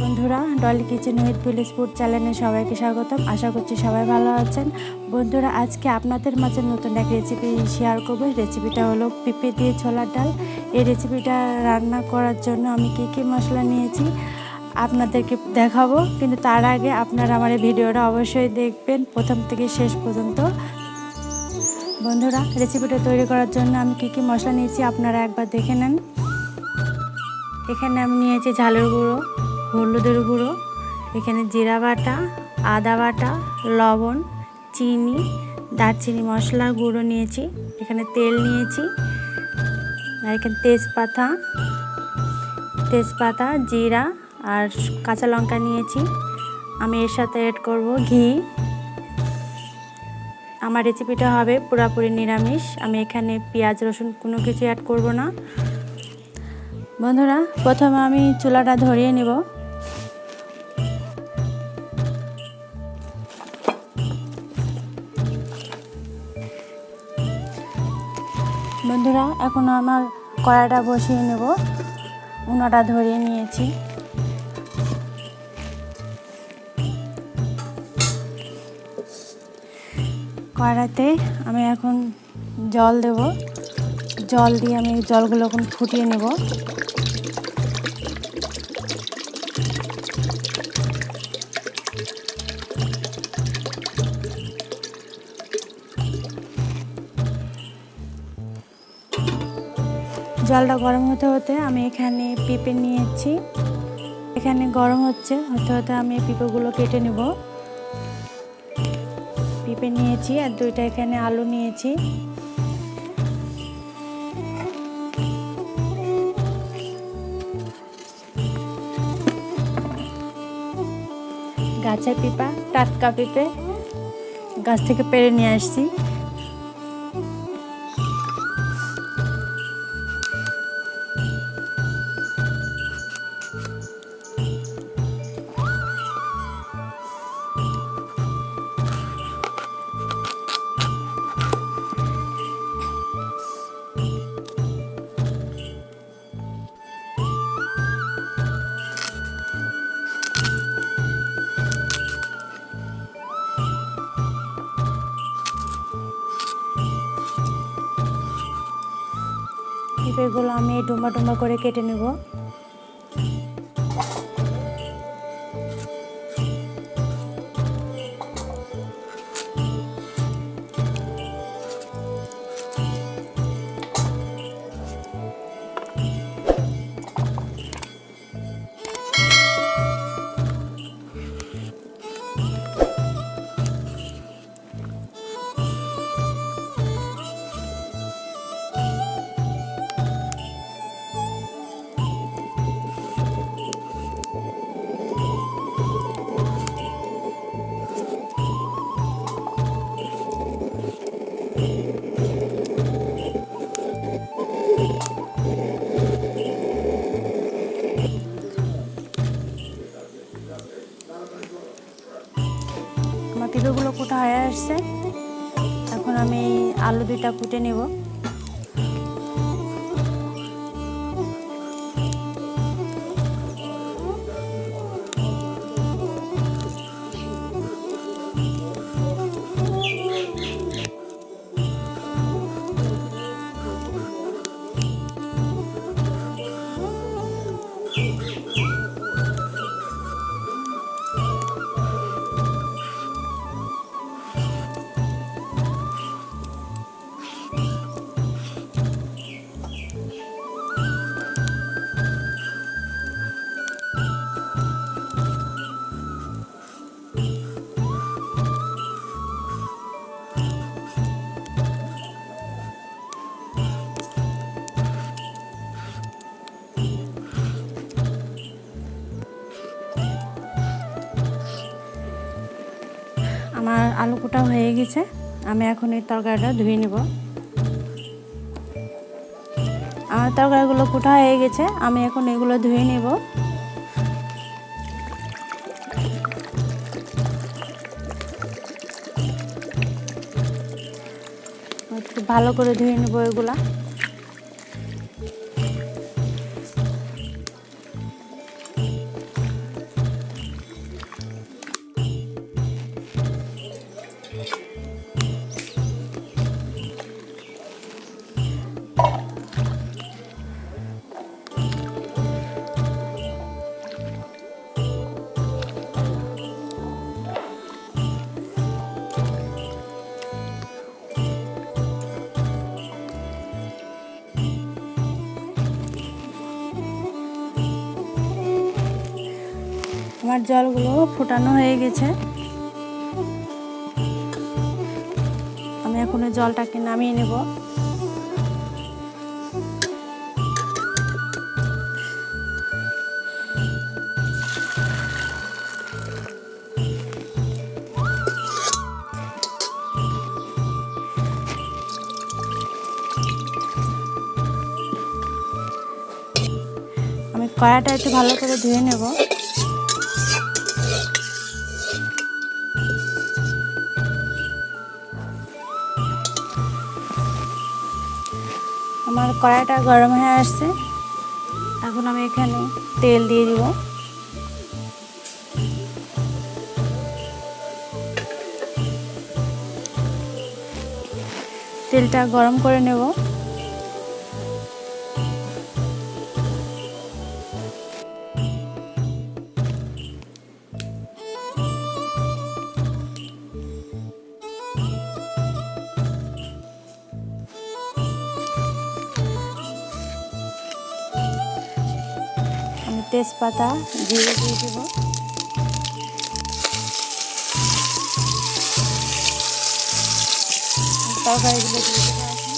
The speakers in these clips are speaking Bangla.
বন্ধুরা, Dolly kitchen with village food চ্যানেলে সবাইকে স্বাগতম। আশা করছি সবাই ভালো আছেন। বন্ধুরা, আজকে আপনাদের মাঝে নতুন এক রেসিপি শেয়ার করব। রেসিপিটা হলো পেঁপে দিয়ে ছোলার ডাল। এই রেসিপিটা রান্না করার জন্য আমি কী মশলা নিয়েছি আপনাদেরকে দেখাবো, কিন্তু তার আগে আপনারা আমার এই ভিডিওটা অবশ্যই দেখবেন প্রথম থেকে শেষ পর্যন্ত। বন্ধুরা, রেসিপিটা তৈরি করার জন্য আমি কী মশলা নিয়েছি আপনারা একবার দেখে নেন। এখানে আমি নিয়েছি ঝালের গুঁড়ো, হলুদের গুঁড়ো, এখানে জিরা বাটা, আদা বাটা, লবণ, চিনি, দারচিনি মশলা গুঁড়ো নিয়েছি, এখানে তেল নিয়েছি, আর এখানে তেজপাতা, জিরা আর কাঁচা লঙ্কা নিয়েছি। আমি এর সাথে অ্যাড করব ঘি। আমার রেসিপিটা হবে পুরোপুরি নিরামিষ। আমি এখানে পেঁয়াজ রসুন কোনো কিছু অ্যাড করব না। বন্ধুরা, প্রথমে আমি চুলাটা ধরিয়ে নেব। বন্ধুরা, এখন আমার কড়াইটা বসিয়ে নেব। উনাটা ধরিয়ে নিয়েছি। কড়াইতে আমি এখন জল দেব। জল দিয়ে আমি জলগুলো এখন ফুটিয়ে নেব। জলটা গরম হতে হতে আমি এখানে পেঁপে নিয়েছি। এখানে গরম হতে হতে আমি পেঁপেগুলো কেটে নেব। পেঁপে নিয়েছি আর দুইটা এখানে আলু নিয়েছি। গাছের পেঁপা, টাটকা পেঁপে, গাছ থেকে পেড়ে নিয়ে আসছি। পেঁপেগুলো আমি ডুম্বা ডুম্বা করে কেটে নেব। আমার পেঁপেগুলো কুটা হয়ে আসছে। এখন আমি আলু দুইটা কুটে নেব। আমার আলু কুটা হয়ে গেছে। আমি এখন এই তরকারিটা ধুয়ে নেব। আমার তরকারিগুলো কুটা হয়ে গেছে, আমি এখন এগুলো ধুয়ে নেব। একটু ভালো করে ধুয়ে নেব এগুলা। আমার জলগুলো ফোটানো হয়ে গেছে। আমি এখন জলটাকে নামিয়ে নেব। আমি কড়াইটা একটু ভালো করে ধুয়ে নেব। আমার কড়াইটা গরম হয়ে আসছে। এখন আমি এখানে তেল দিয়ে দিব। তেলটা গরম করে নেব। আমি তেজপাতা জিরে দিয়ে দেব। তরকারিগুলো দিয়ে দেবো এখন।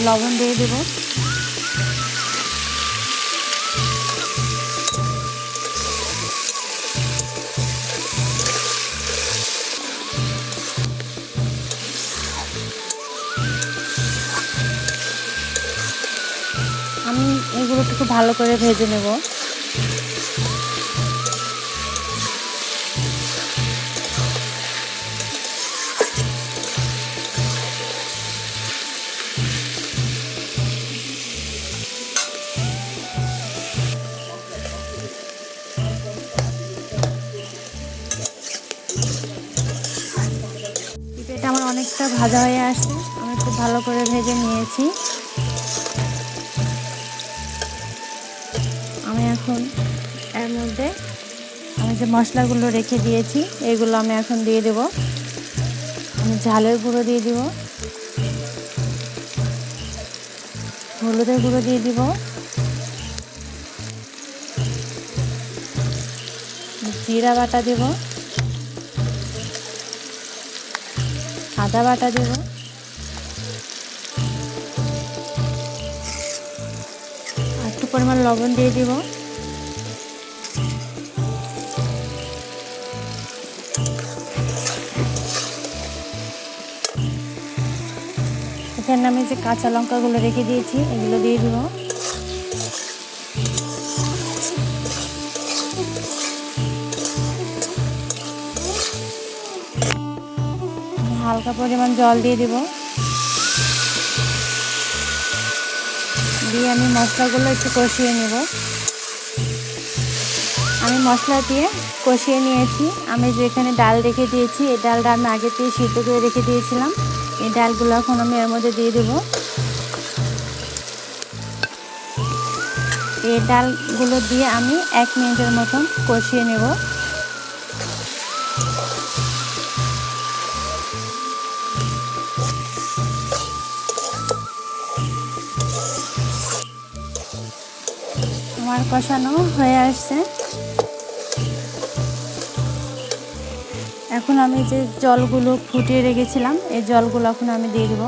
লবণ দিয়ে দেব। আমি এগুলো একটু ভালো করে ভেজে নেব। পেঁপেটা আমার অনেকটা ভাজা হয়ে আসছে। আমি খুব ভালো করে ভেজে নিয়েছি। আমি এখন এর মধ্যে আমি যে মশলাগুলো রেখে দিয়েছি এগুলো আমি এখন দিয়ে দেব। আমি ঝালের গুঁড়ো দিয়ে দিব, হলুদের গুঁড়ো দিয়ে দিব, জিরা বাটা দেব, আদা বাটা দেব, আর একটু পরিমাণ লবণ দিয়ে দিব। এখানে আমি যে কাঁচা লঙ্কাগুলো রেখে দিয়েছি এগুলো দিয়ে দিব। হালকা পরিমাণ জল দিয়ে দিব। দিয়ে আমি মশলাগুলো একটু কষিয়ে নেব। আমি মশলা দিয়ে কষিয়ে নিয়েছি। আমি যেখানে ডাল রেখে দিয়েছি এই ডালটা আমি আগে থেকে সিদ্ধ করে রেখে দিয়েছিলাম। এই ডালগুলো এখন আমি এর মধ্যে দিয়ে দেব। এই ডালগুলো দিয়ে আমি 1 মিনিটের মতন কষিয়ে নেব। আমার কষানো হয়ে আসছে। এখন আমি যে জলগুলো ফুটিয়ে রেখেছিলাম এই জলগুলো এখন আমি দিয়ে দেব।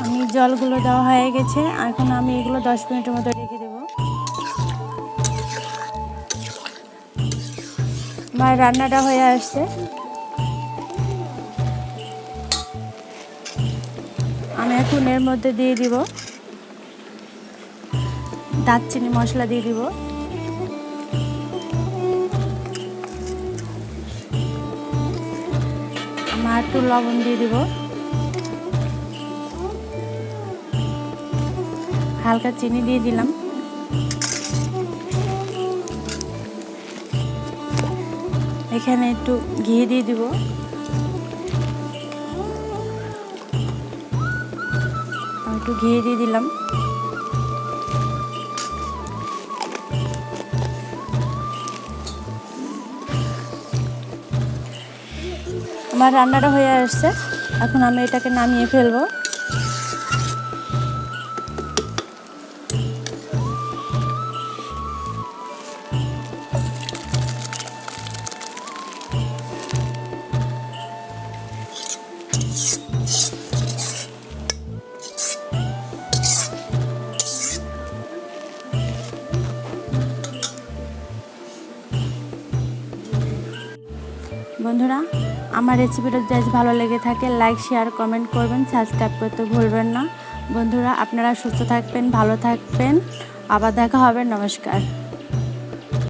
আমি জলগুলো দেওয়া হয়ে গেছে। এখন আমি এগুলো 10 মিনিটের মতো রেখে দেব। আমার রান্নাটা হয়ে আসছে। আমি এখন এর মধ্যে দিয়ে দিব দারচিনি মশলা দিয়ে দিব, আমার একটু লবণ দিয়ে দিব, হালকা চিনি দিয়ে দিলাম, এখানে একটু ঘি দিয়ে দিব, একটু ঘি দিয়ে দিলাম। আমার রান্নাটা হয়ে আসছে, এখন আমি এটাকে নামিয়ে ফেলবো। বন্ধুরা, আমার রেসিপিটা যদি ভালো লেগে থাকে লাইক শেয়ার কমেন্ট করবেন, সাবস্ক্রাইব করতে ভুলবেন না। বন্ধুরা, আপনারা সুস্থ থাকবেন, ভালো থাকবেন, আবার দেখা হবে। নমস্কার।